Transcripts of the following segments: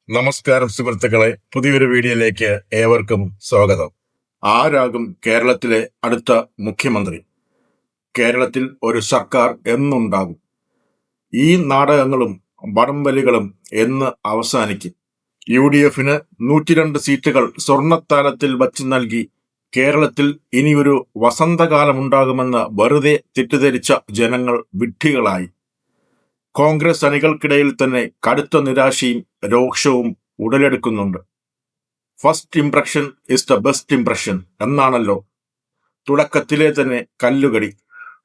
നമസ്കാരം സുഹൃത്തുക്കളെ, പുതിയൊരു വീഡിയോയിലേക്ക് ഏവർക്കും സ്വാഗതം. ആരാകും കേരളത്തിലെ അടുത്ത മുഖ്യമന്ത്രി? കേരളത്തിൽ ഒരു സർക്കാർ എന്നുണ്ടാകും? ഈ നാടകങ്ങളും വടംവലികളും എന്ന് അവസാനിക്കും? UDF-ന് 102 സീറ്റുകൾ സ്വർണ്ണത്താലത്തിൽ വച്ച് നൽകി കേരളത്തിൽ ഇനിയൊരു വസന്തകാലമുണ്ടാകുമെന്ന് വെറുതെ തെറ്റിദ്ധരിച്ച ജനങ്ങൾ വിഡ്ഢികളായി. കോൺഗ്രസ് അണികൾക്കിടയിൽ തന്നെ കടുത്ത നിരാശയും രോക്ഷവും ഉടലെടുക്കുന്നുണ്ട്. First impression is the best impression എന്നാണല്ലോ തുടക്കത്തിലെ തന്നെ കല്ലുകടി.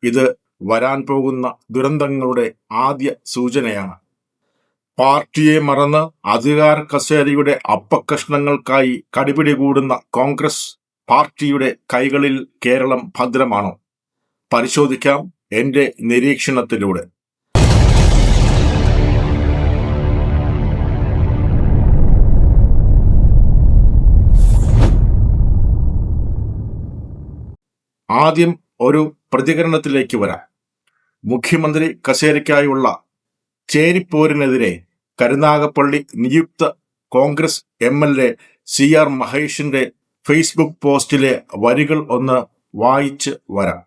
ഇത് വരാൻ പോകുന്ന ദുരന്തങ്ങളുടെ ആദ്യ സൂചനയാണ്. പാർട്ടിയെ മറന്ന് അധികാര കസേരയുടെ അപ്പക്കഷ്ണങ്ങൾക്കായി കടിപിടി കൂടുന്ന കോൺഗ്രസ് പാർട്ടിയുടെ കൈകളിൽ കേരളം ഭദ്രമാണോ? പരിശോധിക്കാം എന്റെ നിരീക്ഷണത്തിലൂടെ. ആദ്യം ഒരു പ്രതികരണത്തിലേക്ക് വരാം. മുഖ്യമന്ത്രി കസേരയ്ക്കായുള്ള ചേരിപ്പോരിനെതിരെ കരുനാഗപ്പള്ളി നിയുക്ത കോൺഗ്രസ് MLA CR മഹേഷിന്റെ ഫേസ്ബുക്ക് പോസ്റ്റിലെ വരികൾ ഒന്ന് വായിച്ച് വരാം.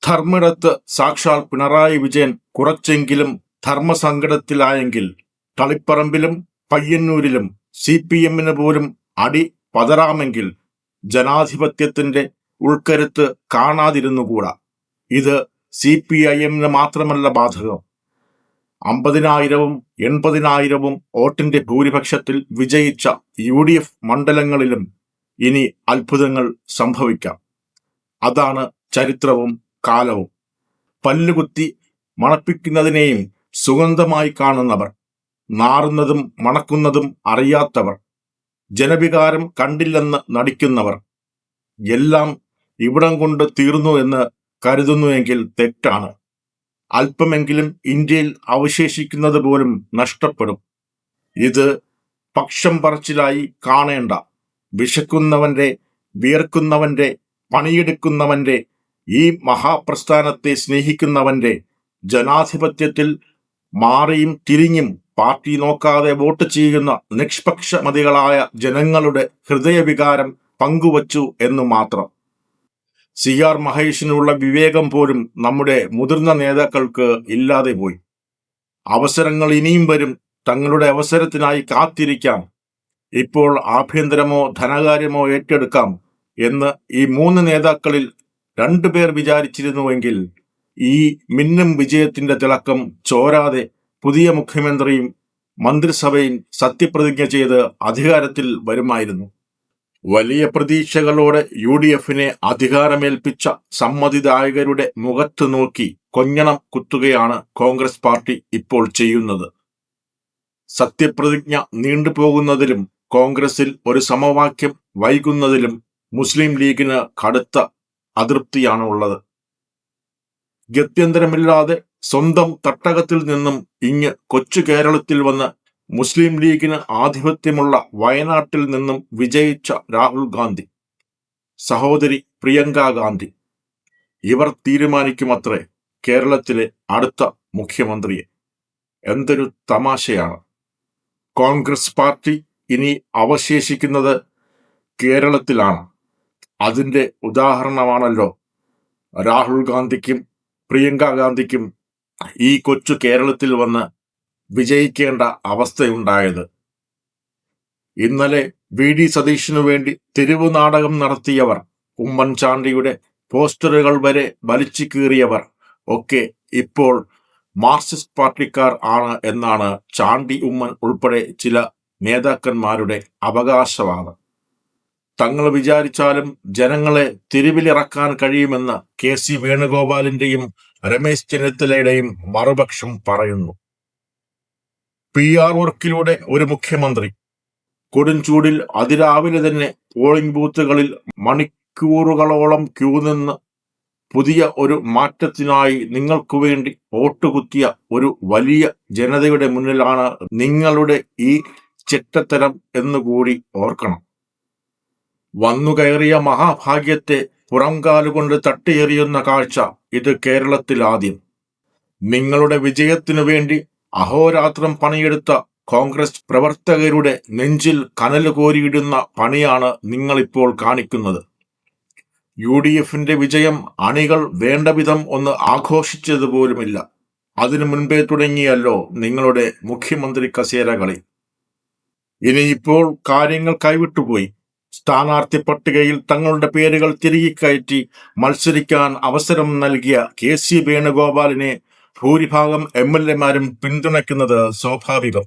ധർമ്മിടത്ത് സാക്ഷാൽ പിണറായി വിജയൻ കുറച്ചെങ്കിലും ധർമ്മസങ്കടത്തിലായെങ്കിൽ തളിപ്പറമ്പിലും പയ്യന്നൂരിലും CPM-ന് പോലും അടി പതറാമെങ്കിൽ ജനാധിപത്യത്തിന്റെ ഉൾക്കരുത്ത് കാണാതിരുന്നുകൂടാ. ഇത് CPIM-ന് മാത്രമല്ല ബാധകം. 50,000-ഉം 80,000-ഉം വോട്ടിന്റെ ഭൂരിപക്ഷത്തിൽ വിജയിച്ച UDF മണ്ഡലങ്ങളിലും ഇനി അത്ഭുതങ്ങൾ സംഭവിക്കാം. അതാണ് ചരിത്രവും കാലവും. പല്ലുകുത്തി മണപ്പിക്കുന്നതിനെയും സുഗന്ധമായി കാണുന്നവർ, നാറുന്നതും മണക്കുന്നതും അറിയാത്തവർ, ജനവികാരം കണ്ടില്ലെന്ന് നടിക്കുന്നവർ, എല്ലാം ഇവിടം കൊണ്ട് തീർന്നു എന്ന് കരുതുന്നുവെങ്കിൽ തെറ്റാണ്. അല്പമെങ്കിലും ഇന്ത്യയിൽ അവശേഷിക്കുന്നത് പോലും നഷ്ടപ്പെടും. ഇത് പക്ഷം പറച്ചിലായി കാണേണ്ട. വിശക്കുന്നവന്റെ, വിയർക്കുന്നവന്റെ, പണിയെടുക്കുന്നവന്റെ, ഈ മഹാപ്രസ്ഥാനത്തെ സ്നേഹിക്കുന്നവന്റെ, ജനാധിപത്യത്തിൽ മാറിയും തിരിഞ്ഞും പാർട്ടി നോക്കാതെ വോട്ട് ചെയ്യുന്ന നിഷ്പക്ഷമതികളായ ജനങ്ങളുടെ ഹൃദയവികാരം പങ്കുവച്ചു എന്നു മാത്രം. CR മഹേഷിനുള്ള വിവേകം പോലും നമ്മുടെ മുതിർന്ന നേതാക്കൾക്ക് ഇല്ലാതെ പോയി. അവസരങ്ങൾ ഇനിയും വരും, തങ്ങളുടെ അവസരത്തിനായി കാത്തിരിക്കാം, ഇപ്പോൾ ആഭ്യന്തരമോ ധനകാര്യമോ ഏറ്റെടുക്കാം എന്ന് ഈ 3 നേതാക്കളിൽ 2 പേർ വിചാരിച്ചിരുന്നുവെങ്കിൽ ഈ മിന്നും വിജയത്തിന്റെ തിളക്കം ചോരാതെ പുതിയ മുഖ്യമന്ത്രിയും മന്ത്രിസഭയും സത്യപ്രതിജ്ഞ ചെയ്ത് അധികാരത്തിൽ വരുമായിരുന്നു. വലിയ പ്രതീക്ഷകളോടെ UDF-നെ അധികാരമേൽപ്പിച്ച സമ്മതിദായകരുടെ മുഖത്ത് നോക്കി കൊഞ്ഞണം കുത്തുകയാണ് കോൺഗ്രസ് പാർട്ടി ഇപ്പോൾ ചെയ്യുന്നത്. സത്യപ്രതിജ്ഞ നീണ്ടുപോകുന്നതിലും കോൺഗ്രസിൽ ഒരു സമവാക്യം വൈകുന്നതിലും മുസ്ലിം ലീഗിന് കടുത്ത അതൃപ്തിയാണ് ഉള്ളത്. ഗത്യന്തരമില്ലാതെ സ്വന്തം തട്ടകത്തിൽ നിന്നും ഇങ്ങ് കൊച്ചു കേരളത്തിൽ വന്ന് മുസ്ലിം ലീഗിന് ആധിപത്യമുള്ള വയനാട്ടിൽ നിന്നും വിജയിച്ച രാഹുൽ ഗാന്ധി, സഹോദരി പ്രിയങ്ക ഗാന്ധി, ഇവർ തീരുമാനിക്കുമത്രേ കേരളത്തിലെ അടുത്ത മുഖ്യമന്ത്രിയെ. എന്തൊരു തമാശയാണ്! കോൺഗ്രസ് പാർട്ടി ഇനി അവശേഷിക്കുന്നത് കേരളത്തിലാണ്. അതിന്റെ ഉദാഹരണമാണല്ലോ രാഹുൽ ഗാന്ധിക്കും പ്രിയങ്ക ഗാന്ധിക്കും ഈ കൊച്ചു കേരളത്തിൽ വന്ന് വിജയിക്കേണ്ട അവസ്ഥയുണ്ടായത്. ഇന്നലെ VD സതീഷിനു വേണ്ടി തെരുവു നാടകം നടത്തിയവർ, ഉമ്മൻചാണ്ടിയുടെ പോസ്റ്ററുകൾ വരെ വലിച്ചു കീറിയവർ ഒക്കെ ഇപ്പോൾ മാർക്സിസ്റ്റ് പാർട്ടിക്കാർ ആണ് എന്നാണ് ചാണ്ടി ഉമ്മൻ ഉൾപ്പെടെ ചില നേതാക്കന്മാരുടെ അവകാശവാദം. തങ്ങൾ വിചാരിച്ചാലും ജനങ്ങളെ തെരുവിലിറക്കാൻ കഴിയുമെന്ന് KC വേണുഗോപാലിന്റെയും രമേശ് ചെന്നിത്തലയുടെയും മറുപക്ഷം പറയുന്നു. PR വർക്കിലൂടെ ഒരു മുഖ്യമന്ത്രി കൊടുംചൂടിൽ അതിരാവിലെ തന്നെ പോളിംഗ് ബൂത്തുകളിൽ മണിക്കൂറുകളോളം ക്യൂ നിന്ന് പുതിയ ഒരു മാറ്റത്തിനായി നിങ്ങൾക്ക് വേണ്ടി വോട്ടുകുത്തിയ ഒരു വലിയ ജനതയുടെ മുന്നിലാണ് നിങ്ങളുടെ ഈ ചെറ്റത്തരം എന്നുകൂടി ഓർക്കണം. വന്നുകയറിയ മഹാഭാഗ്യത്തെ പുറംകാലുകൊണ്ട് തട്ടിയെറിയുന്ന കാഴ്ച ഇത് കേരളത്തിൽ ആദ്യം. നിങ്ങളുടെ വിജയത്തിനു വേണ്ടി അഹോരാത്രം പണിയെടുത്ത കോൺഗ്രസ് പ്രവർത്തകരുടെ നെഞ്ചിൽ കനല് കോരിയിടുന്ന പണിയാണ് നിങ്ങളിപ്പോൾ കാണിക്കുന്നത്. UDFന്റെ വിജയം അണികൾ വേണ്ടവിധം ഒന്ന് ആഘോഷിച്ചതുപോലുമില്ല. അതിനു മുൻപേ തുടങ്ങിയല്ലോ നിങ്ങളുടെ മുഖ്യമന്ത്രി കസേര കളി. ഇനിയിപ്പോൾ കാര്യങ്ങൾ കൈവിട്ടുപോയി. സ്ഥാനാർത്ഥി പട്ടികയിൽ തങ്ങളുടെ പേരുകൾ തിരികെ കയറ്റി മത്സരിക്കാൻ അവസരം നൽകിയ KC വേണുഗോപാലിനെ ഭൂരിഭാഗം MLA-മാരും പിന്തുണയ്ക്കുന്നത് സ്വാഭാവികം.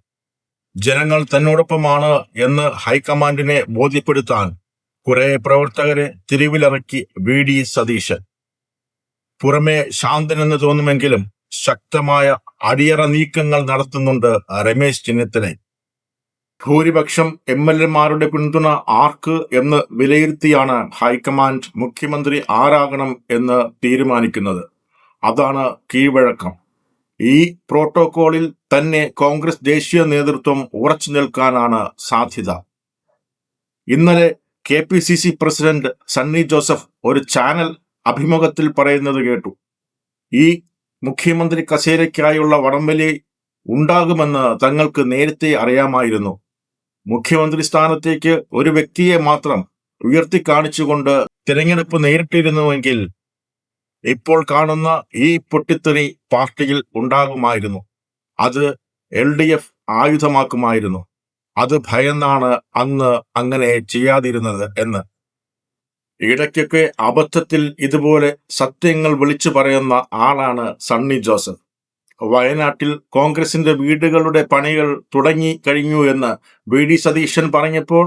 ജനങ്ങൾ തന്നോടൊപ്പമാണ് എന്ന് ഹൈക്കമാൻഡിനെ ബോധ്യപ്പെടുത്താൻ കുറെ പ്രവർത്തകരെ തിരിവിലിറക്കി VD സതീശൻ. പുറമെ ശാന്തനെന്ന് തോന്നുമെങ്കിലും ശക്തമായ അടിയറ നീക്കങ്ങൾ നടത്തുന്നുണ്ട് രമേശ് ചെന്നിത്തല. ഭൂരിപക്ഷം MLA-മാരുടെ പിന്തുണ ആർക്ക് എന്ന് വിലയിരുത്തിയാണ് ഹൈക്കമാൻഡ് മുഖ്യമന്ത്രി ആരാകണം എന്ന് തീരുമാനിക്കുന്നത്. അതാണ് കീഴ്വഴക്കം. ഈ പ്രോട്ടോകോളിൽ തന്നെ കോൺഗ്രസ് ദേശീയ നേതൃത്വം ഉറച്ചു നിൽക്കാനാണ് സാധ്യത. ഇന്നലെ KPCC പ്രസിഡന്റ് സണ്ണി ജോസഫ് ഒരു ചാനൽ അഭിമുഖത്തിൽ പറയുന്നത് കേട്ടു. ഈ മുഖ്യമന്ത്രി കസേരയ്ക്കായുള്ള വടംവലി ഉണ്ടാകുമെന്ന് തങ്ങൾക്ക് നേരത്തെ അറിയാമായിരുന്നു. മുഖ്യമന്ത്രി സ്ഥാനത്തേക്ക് ഒരു വ്യക്തിയെ മാത്രം ഉയർത്തിക്കാണിച്ചുകൊണ്ട് തിരഞ്ഞെടുപ്പ് നേരിട്ടിരുന്നുവെങ്കിൽ ഇപ്പോൾ കാണുന്ന ഈ പൊട്ടിത്തെറി പാർട്ടിയിൽ ഉണ്ടാകുമായിരുന്നു. അത് LDF ആയുധമാക്കുമായിരുന്നു. അത് ഭയന്നാണ് അന്ന് അങ്ങനെ ചെയ്യാതിരുന്നത് എന്ന്. ഇടയ്ക്കൊക്കെ അബദ്ധത്തിൽ ഇതുപോലെ സത്യങ്ങൾ വിളിച്ചു പറയുന്ന ആളാണ് സണ്ണി ജോസഫ്. വയനാട്ടിൽ കോൺഗ്രസിന്റെ വീടുകളുടെ പണികൾ തുടങ്ങി കഴിഞ്ഞു എന്ന് VD സതീശൻ പറഞ്ഞപ്പോൾ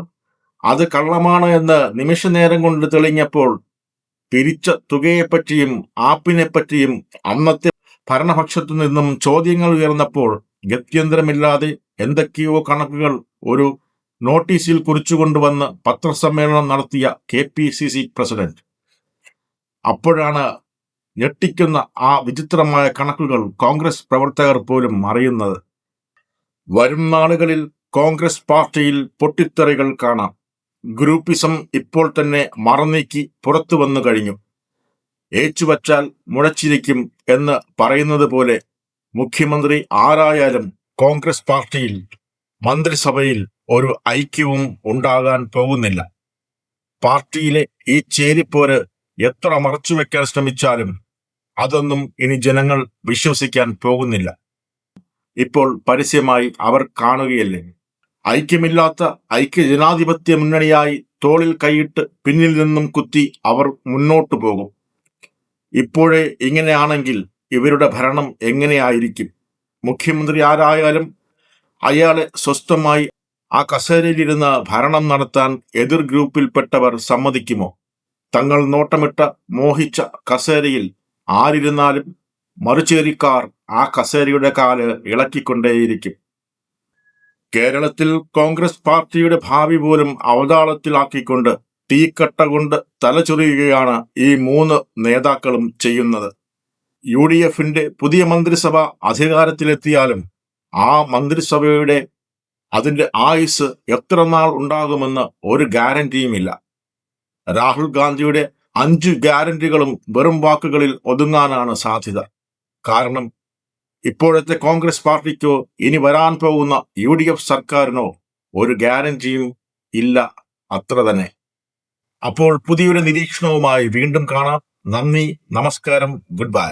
അത് കള്ളമാണ് എന്ന് നിമിഷനേരം കൊണ്ട് തെളിഞ്ഞപ്പോൾ പിരിച്ച തുകയെപ്പറ്റിയും ആപ്പിനെപ്പറ്റിയും അന്നത്തെ ഭരണപക്ഷത്തു നിന്നും ചോദ്യങ്ങൾ ഉയർന്നപ്പോൾ ഗത്യന്തരമില്ലാതെ എന്തൊക്കെയോ കണക്കുകൾ ഒരു നോട്ടീസിൽ കുറിച്ചുകൊണ്ടുവന്ന് പത്രസമ്മേളനം നടത്തിയ KPCC പ്രസിഡന്റ്. അപ്പോഴാണ് ഞെട്ടിക്കുന്ന ആ വിചിത്രമായ കണക്കുകൾ കോൺഗ്രസ് പ്രവർത്തകർ പോലും അറിയുന്നത്. വരും നാളുകളിൽ കോൺഗ്രസ് പാർട്ടിയിൽ പൊട്ടിത്തെറികൾ കാണാം. ഗ്രൂപ്പിസം ഇപ്പോൾ തന്നെ മറനീക്കി പുറത്തു വന്നു കഴിഞ്ഞു. ഏച്ചുവച്ചാൽ മുഴച്ചിരിക്കും എന്ന് പറയുന്നത് പോലെ മുഖ്യമന്ത്രി ആരായാലും കോൺഗ്രസ് പാർട്ടിയിൽ മന്ത്രിസഭയിൽ ഒരു ഐക്യവും ഉണ്ടാകാൻ പോകുന്നില്ല. പാർട്ടിയിലെ ഈ ചേരിപ്പോര് എത്ര മറച്ചുവെക്കാൻ ശ്രമിച്ചാലും അതൊന്നും ഇനി ജനങ്ങൾ വിശ്വസിക്കാൻ പോകുന്നില്ല. ഇപ്പോൾ പരസ്യമായി അവർ കാണുകയല്ലേ. ഐക്യമില്ലാത്ത ഐക്യ ജനാധിപത്യ മുന്നണിയായി തോളിൽ കൈയിട്ട് പിന്നിൽ നിന്നും കുത്തി അവർ മുന്നോട്ടു പോകും. ഇപ്പോഴേ ഇങ്ങനെയാണെങ്കിൽ ഇവരുടെ ഭരണം എങ്ങനെയായിരിക്കും? മുഖ്യമന്ത്രി ആരായാലും അയാളെ സ്വസ്ഥമായി ആ കസേരയിലിരുന്ന് ഭരണം നടത്താൻ എതിർ ഗ്രൂപ്പിൽപ്പെട്ടവർ സമ്മതിക്കുമോ? തങ്ങൾ നോട്ടമിട്ട മോഹിച്ച കസേരയിൽ ആരിരുന്നാലും മറുചേരിക്കാർ ആ കസേരയുടെ കാല് ഇളക്കിക്കൊണ്ടേയിരിക്കും. കേരളത്തിൽ കോൺഗ്രസ് പാർട്ടിയുടെ ഭാവി പോലും അവതാളത്തിലാക്കിക്കൊണ്ട് തീക്കട്ട കൊണ്ട് തലചൊറിയുകയാണ് ഈ 3 നേതാക്കളും ചെയ്യുന്നത്. UDFന്റെ പുതിയ മന്ത്രിസഭ അധികാരത്തിലെത്തിയാലും ആ മന്ത്രിസഭയുടെ അതിന്റെ ആയുസ് എത്ര നാൾ ഉണ്ടാകുമെന്ന് ഒരു ഗ്യാരണ്ടിയുമില്ല. രാഹുൽ ഗാന്ധിയുടെ 5 ഗ്യാരണ്ടികളും വെറും വാക്കുകളിൽ ഒതുങ്ങാനാണ് സാധ്യത. കാരണം ഇപ്പോഴത്തെ കോൺഗ്രസ് പാർട്ടിക്കോ ഇനി വരാൻ പോകുന്ന UDF സർക്കാരിനോ ഒരു ഗ്യാരണ്ടിയും ഇല്ല. അത്ര തന്നെ. അപ്പോൾ പുതിയൊരു നിരീക്ഷണവുമായി വീണ്ടും കാണാം. നന്ദി, നമസ്കാരം, ഗുഡ് ബൈ.